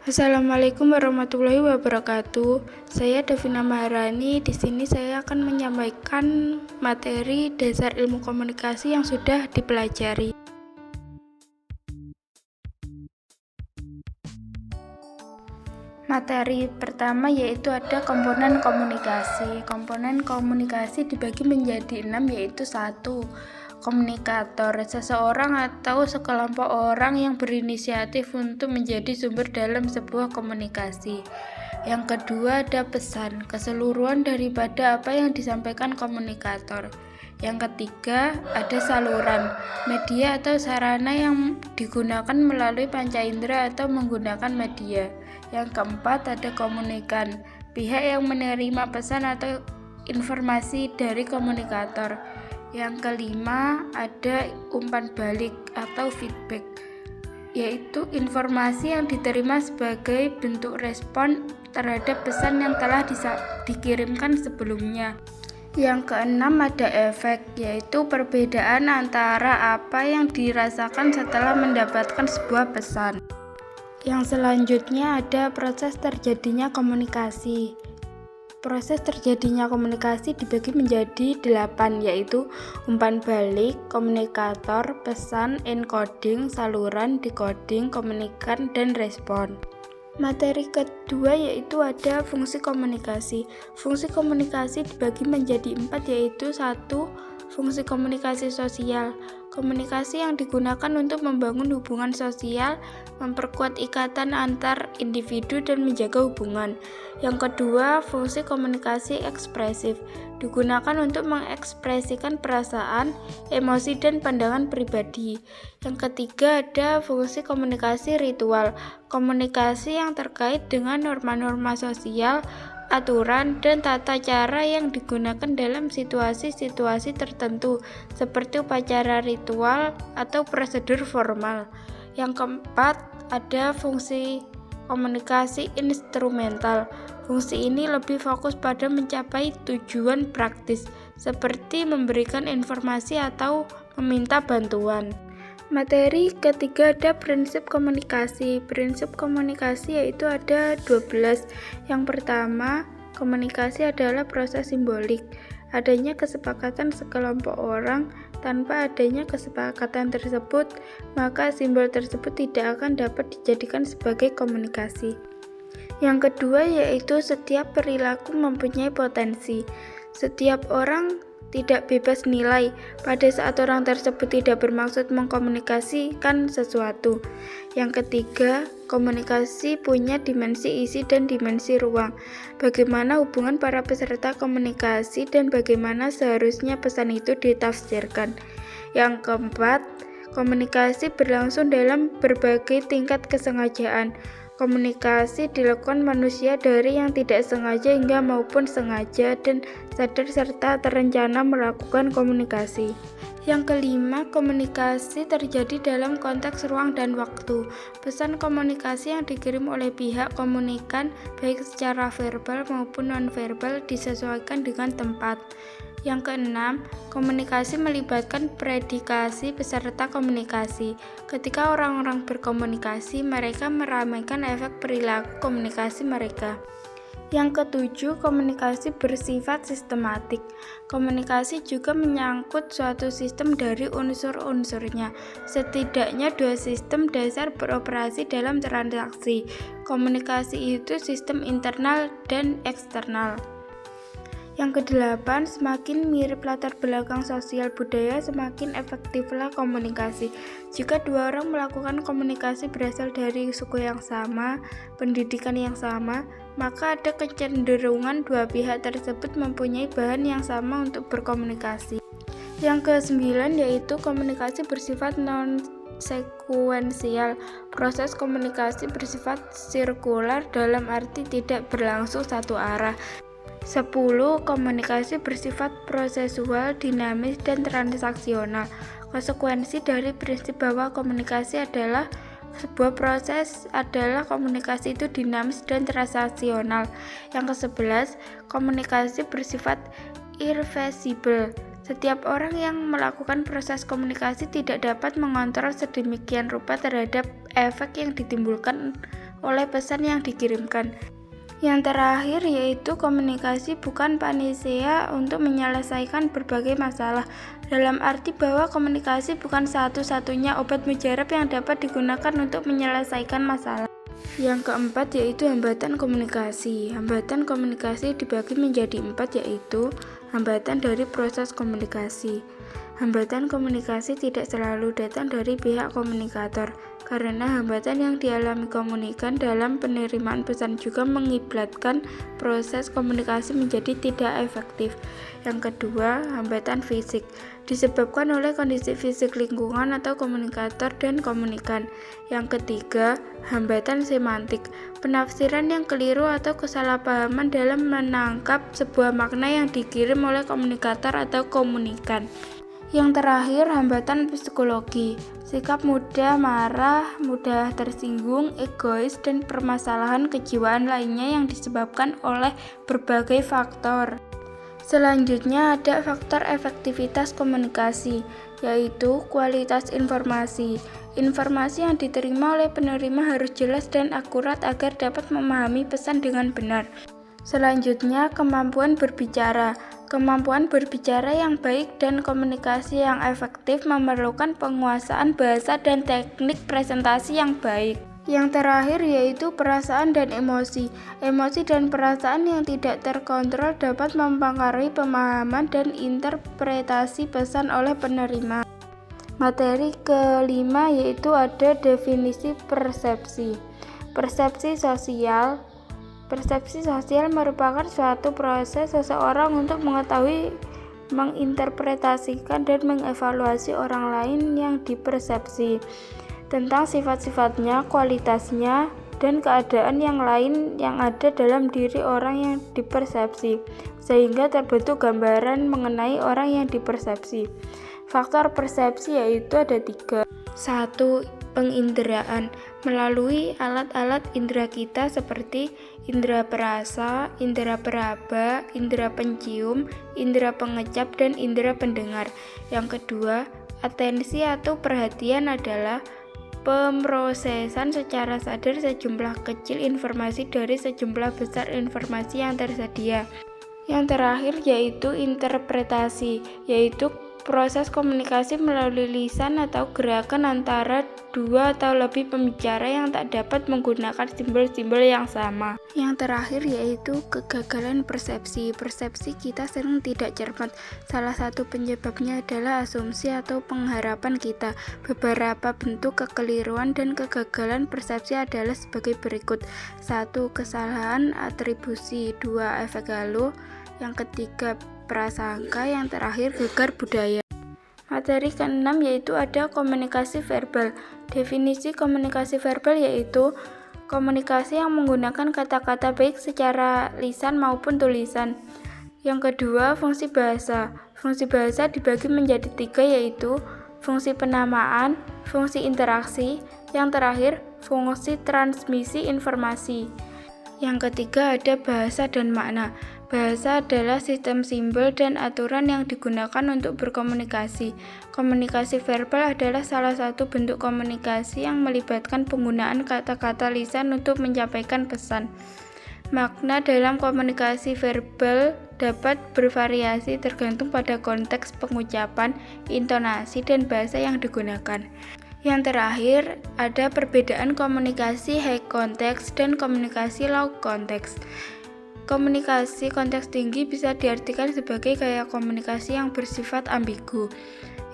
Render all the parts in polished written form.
Assalamualaikum warahmatullahi wabarakatuh. Saya Davina Maharani. Di sini saya akan menyampaikan materi dasar ilmu komunikasi yang sudah dipelajari. Materi pertama yaitu ada komponen komunikasi. Komponen komunikasi dibagi menjadi 6, yaitu 1. Komunikator, seseorang atau sekelompok orang yang berinisiatif untuk menjadi sumber dalam sebuah komunikasi. Yang kedua ada pesan, keseluruhan daripada apa yang disampaikan komunikator. Yang ketiga ada saluran, media atau sarana yang digunakan melalui panca indera atau menggunakan media. Yang keempat ada komunikan, pihak yang menerima pesan atau informasi dari komunikator. Yang kelima ada umpan balik atau feedback, yaitu informasi yang diterima sebagai bentuk respon terhadap pesan yang telah dikirimkan sebelumnya. Yang keenam ada efek, yaitu perbedaan antara apa yang dirasakan setelah mendapatkan sebuah pesan. Yang selanjutnya ada proses terjadinya komunikasi. Proses terjadinya komunikasi dibagi menjadi 8, yaitu umpan balik, komunikator, pesan, encoding, saluran, decoding, komunikan, dan respon. Materi kedua yaitu ada fungsi komunikasi. Fungsi komunikasi dibagi menjadi 4, yaitu 1. Fungsi komunikasi sosial. Komunikasi yang digunakan untuk membangun hubungan sosial, memperkuat ikatan antar individu dan menjaga hubungan. Yang kedua, fungsi komunikasi ekspresif. Digunakan untuk mengekspresikan perasaan, emosi, dan pandangan pribadi. Yang ketiga ada fungsi komunikasi ritual. Komunikasi yang terkait dengan norma-norma sosial, aturan, dan tata cara yang digunakan dalam situasi-situasi tertentu seperti upacara ritual atau prosedur formal. Yang keempat ada fungsi komunikasi instrumental. Fungsi ini lebih fokus pada mencapai tujuan praktis seperti memberikan informasi atau meminta bantuan. Materi ketiga ada prinsip komunikasi. Prinsip komunikasi yaitu ada 12. Yang pertama, komunikasi adalah proses simbolik. Adanya kesepakatan sekelompok orang, tanpa adanya kesepakatan tersebut, maka simbol tersebut tidak akan dapat dijadikan sebagai komunikasi. Yang kedua yaitu setiap perilaku mempunyai potensi. Setiap orang tidak bebas nilai pada saat orang tersebut tidak bermaksud mengkomunikasikan sesuatu. Yang ketiga, komunikasi punya dimensi isi dan dimensi ruang. Bagaimana hubungan para peserta komunikasi dan bagaimana seharusnya pesan itu ditafsirkan. Yang keempat, komunikasi berlangsung dalam berbagai tingkat kesengajaan. Komunikasi dilakukan manusia dari yang tidak sengaja hingga maupun sengaja dan sadar serta terencana melakukan komunikasi. Yang kelima, komunikasi terjadi dalam konteks ruang dan waktu. Pesan komunikasi yang dikirim oleh pihak komunikan baik secara verbal maupun nonverbal disesuaikan dengan tempat. Yang keenam, komunikasi melibatkan predikasi peserta komunikasi. Ketika orang-orang berkomunikasi, mereka meramaikan efek perilaku komunikasi mereka. Yang ketujuh, komunikasi bersifat sistematik. Komunikasi juga menyangkut suatu sistem dari unsur-unsurnya. Setidaknya 2 sistem dasar beroperasi dalam transaksi. Komunikasi itu sistem internal dan eksternal. Yang kedelapan, semakin mirip latar belakang sosial budaya, semakin efektiflah komunikasi. Jika 2 orang melakukan komunikasi berasal dari suku yang sama, pendidikan yang sama, maka ada kecenderungan 2 pihak tersebut mempunyai bahan yang sama untuk berkomunikasi. Yang ke-9 yaitu komunikasi bersifat non-sekuensial. Proses komunikasi bersifat sirkular dalam arti tidak berlangsung satu arah. 10. Komunikasi bersifat prosesual, dinamis, dan transaksional. Konsekuensi dari prinsip bahwa komunikasi adalah sebuah proses adalah komunikasi itu dinamis dan transaksional. Yang ke-11, komunikasi bersifat irreversible. Setiap orang yang melakukan proses komunikasi tidak dapat mengontrol sedemikian rupa terhadap efek yang ditimbulkan oleh pesan yang dikirimkan. Yang terakhir yaitu komunikasi bukan panacea untuk menyelesaikan berbagai masalah, dalam arti bahwa komunikasi bukan satu-satunya obat mujarab yang dapat digunakan untuk menyelesaikan masalah. Yang keempat yaitu hambatan komunikasi. Hambatan komunikasi dibagi menjadi 4, yaitu hambatan dari proses komunikasi. Hambatan komunikasi tidak selalu datang dari pihak komunikator, karena hambatan yang dialami komunikan dalam penerimaan pesan juga mengakibatkan proses komunikasi menjadi tidak efektif. Yang kedua, hambatan fisik, disebabkan oleh kondisi fisik lingkungan atau komunikator dan komunikan. Yang ketiga, hambatan semantik, penafsiran yang keliru atau kesalahpahaman dalam menangkap sebuah makna yang dikirim oleh komunikator atau komunikan. Yang terakhir, hambatan psikologi, sikap mudah marah, mudah tersinggung, egois, dan permasalahan kejiwaan lainnya yang disebabkan oleh berbagai faktor. Selanjutnya ada faktor efektivitas komunikasi, yaitu kualitas informasi. Informasi yang diterima oleh penerima harus jelas dan akurat agar dapat memahami pesan dengan benar. Selanjutnya, kemampuan berbicara. Kemampuan berbicara yang baik dan komunikasi yang efektif memerlukan penguasaan bahasa dan teknik presentasi yang baik. Yang terakhir yaitu perasaan dan emosi. Emosi dan perasaan yang tidak terkontrol dapat mempengaruhi pemahaman dan interpretasi pesan oleh penerima. Materi kelima yaitu ada definisi persepsi. Persepsi sosial. Persepsi sosial merupakan suatu proses seseorang untuk mengetahui, menginterpretasikan, dan mengevaluasi orang lain yang dipersepsi, tentang sifat-sifatnya, kualitasnya, dan keadaan yang lain yang ada dalam diri orang yang dipersepsi, sehingga terbentuk gambaran mengenai orang yang dipersepsi. Faktor persepsi yaitu ada 3. 1. Penginderaan, melalui alat-alat indera kita seperti indera perasa, indera peraba, indera pencium, indera pengecap, dan indera pendengar. Yang kedua, atensi atau perhatian adalah pemrosesan secara sadar sejumlah kecil informasi dari sejumlah besar informasi yang tersedia. Yang terakhir yaitu interpretasi, yaitu proses komunikasi melalui lisan atau gerakan antara 2 atau lebih pembicara yang tak dapat menggunakan simbol-simbol yang sama. Yang terakhir yaitu kegagalan persepsi. Persepsi kita sering tidak cermat. Salah satu penyebabnya adalah asumsi atau pengharapan kita. Beberapa bentuk kekeliruan dan kegagalan persepsi adalah sebagai berikut. 1. Kesalahan atribusi. 2. Efek halo. Yang ketiga, prasangka. Yang terakhir, gegar budaya. Materi ke-6 yaitu ada komunikasi verbal. Definisi komunikasi verbal yaitu komunikasi yang menggunakan kata-kata baik secara lisan maupun tulisan. Yang kedua, fungsi bahasa. Fungsi bahasa dibagi menjadi 3 yaitu fungsi penamaan, fungsi interaksi, yang terakhir fungsi transmisi informasi. Yang ketiga ada bahasa dan makna. Bahasa adalah sistem simbol dan aturan yang digunakan untuk berkomunikasi. Komunikasi verbal adalah salah satu bentuk komunikasi yang melibatkan penggunaan kata-kata lisan untuk menyampaikan pesan. Makna dalam komunikasi verbal dapat bervariasi tergantung pada konteks pengucapan, intonasi, dan bahasa yang digunakan. Yang terakhir, ada perbedaan komunikasi high context dan komunikasi low context. Komunikasi konteks tinggi bisa diartikan sebagai gaya komunikasi yang bersifat ambigu,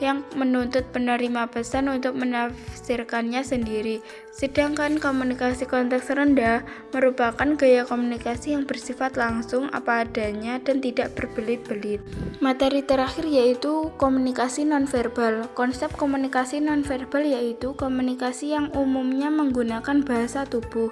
yang menuntut penerima pesan untuk menafsirkannya sendiri. Sedangkan komunikasi konteks rendah merupakan gaya komunikasi yang bersifat langsung, apa adanya, dan tidak berbelit-belit. Materi terakhir yaitu komunikasi nonverbal. Konsep komunikasi nonverbal yaitu komunikasi yang umumnya menggunakan bahasa tubuh.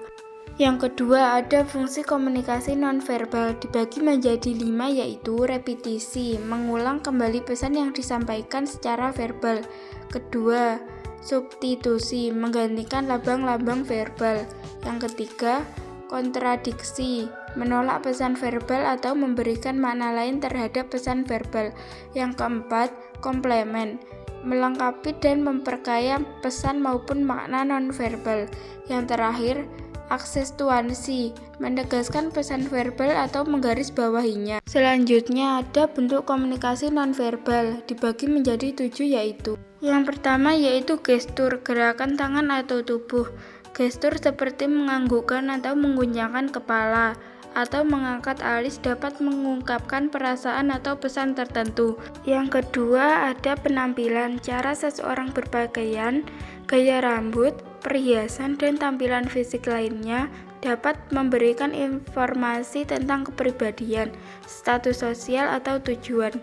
Yang kedua ada fungsi komunikasi nonverbal, dibagi menjadi 5 yaitu repetisi, mengulang kembali pesan yang disampaikan secara verbal. Kedua, substitusi, menggantikan lambang-lambang verbal. Yang ketiga, kontradiksi, menolak pesan verbal atau memberikan makna lain terhadap pesan verbal. Yang keempat, komplement, melengkapi dan memperkaya pesan maupun makna nonverbal. Yang terakhir, aksentuasi, menegaskan pesan verbal atau menggarisbawahinya. Selanjutnya ada bentuk komunikasi nonverbal, dibagi menjadi 7 yaitu. Yang pertama yaitu gestur, gerakan tangan atau tubuh. Gestur seperti menganggukkan atau mengguncangkan kepala atau mengangkat alis dapat mengungkapkan perasaan atau pesan tertentu. Yang kedua ada penampilan, cara seseorang berpakaian, gaya rambut, perhiasan, dan tampilan fisik lainnya dapat memberikan informasi tentang kepribadian, status sosial, atau tujuan.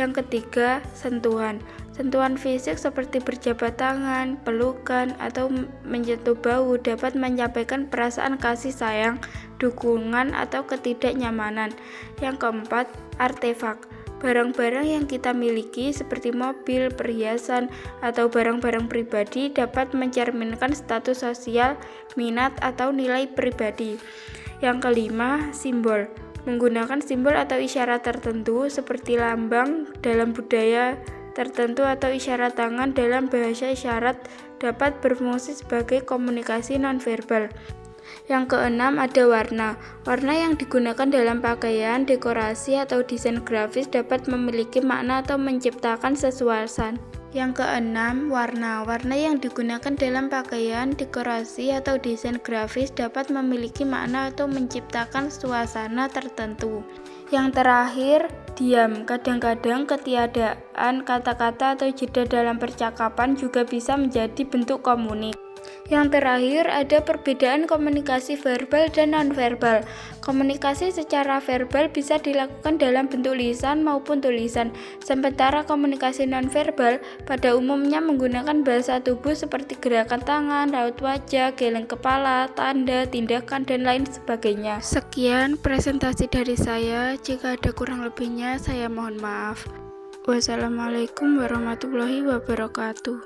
Yang ketiga, sentuhan. Sentuhan fisik seperti berjabat tangan, pelukan, atau menyentuh bau dapat menyampaikan perasaan kasih sayang, dukungan, atau ketidaknyamanan. Yang keempat, artefak. Barang-barang yang kita miliki seperti mobil, perhiasan, atau barang-barang pribadi dapat mencerminkan status sosial, minat, atau nilai pribadi. Yang kelima, simbol. Menggunakan simbol atau isyarat tertentu seperti lambang dalam budaya tertentu atau isyarat tangan dalam bahasa isyarat dapat berfungsi sebagai komunikasi nonverbal. Yang keenam ada warna. Warna yang digunakan dalam pakaian, dekorasi, atau desain grafis dapat memiliki makna atau menciptakan suasana. Yang keenam, warna. Warna yang digunakan dalam pakaian, dekorasi, atau desain grafis dapat memiliki makna atau menciptakan suasana tertentu. Yang terakhir, diam. Kadang-kadang ketiadaan kata-kata atau jeda dalam percakapan juga bisa menjadi bentuk komunikasi. Yang terakhir ada perbedaan komunikasi verbal dan nonverbal. Komunikasi secara verbal bisa dilakukan dalam bentuk lisan maupun tulisan, sementara komunikasi nonverbal pada umumnya menggunakan bahasa tubuh seperti gerakan tangan, raut wajah, geleng kepala, tanda, tindakan, dan lain sebagainya. Sekian presentasi dari saya. Jika ada kurang lebihnya, saya mohon maaf. Wassalamualaikum warahmatullahi wabarakatuh.